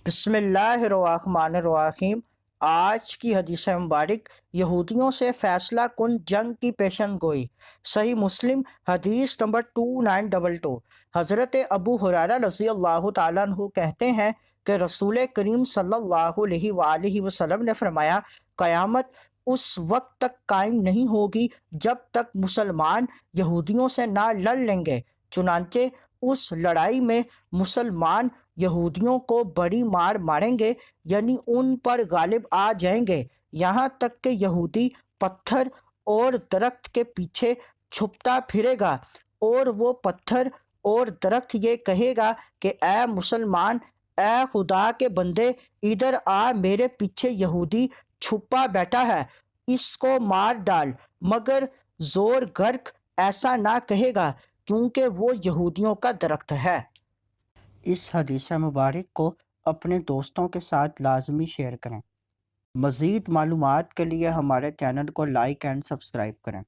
بسم اللہ الرحمن الرحیم۔ آج کی حدیث مبارک یہودیوں سے فیصلہ کن جنگ کی پیشن گوئی۔ صحیح مسلم حدیث نمبر 2922۔ حضرت ابو ہریرہ رضی اللہ تعالیٰ عنہ کہتے ہیں کہ رسول کریم صلی اللہ علیہ وآلہ وسلم نے فرمایا، قیامت اس وقت تک قائم نہیں ہوگی جب تک مسلمان یہودیوں سے نہ لڑ لیں گے، چنانچہ اس لڑائی میں مسلمان یہودیوں کو بڑی مار ماریں گے، یعنی ان پر غالب آ جائیں گے، یہاں تک کہ یہودی پتھر اور درخت کے پیچھے چھپتا پھرے گا، اور وہ پتھر اور درخت یہ کہے گا کہ اے مسلمان، اے خدا کے بندے، ادھر آ، میرے پیچھے یہودی چھپا بیٹھا ہے، اس کو مار ڈال، مگر زور غرق ایسا نہ کہے گا کیونکہ وہ یہودیوں کا درخت ہے۔ اس حدیث مبارک کو اپنے دوستوں کے ساتھ لازمی شیئر کریں۔ مزید معلومات کے لیے ہمارے چینل کو لائک اینڈ سبسکرائب کریں۔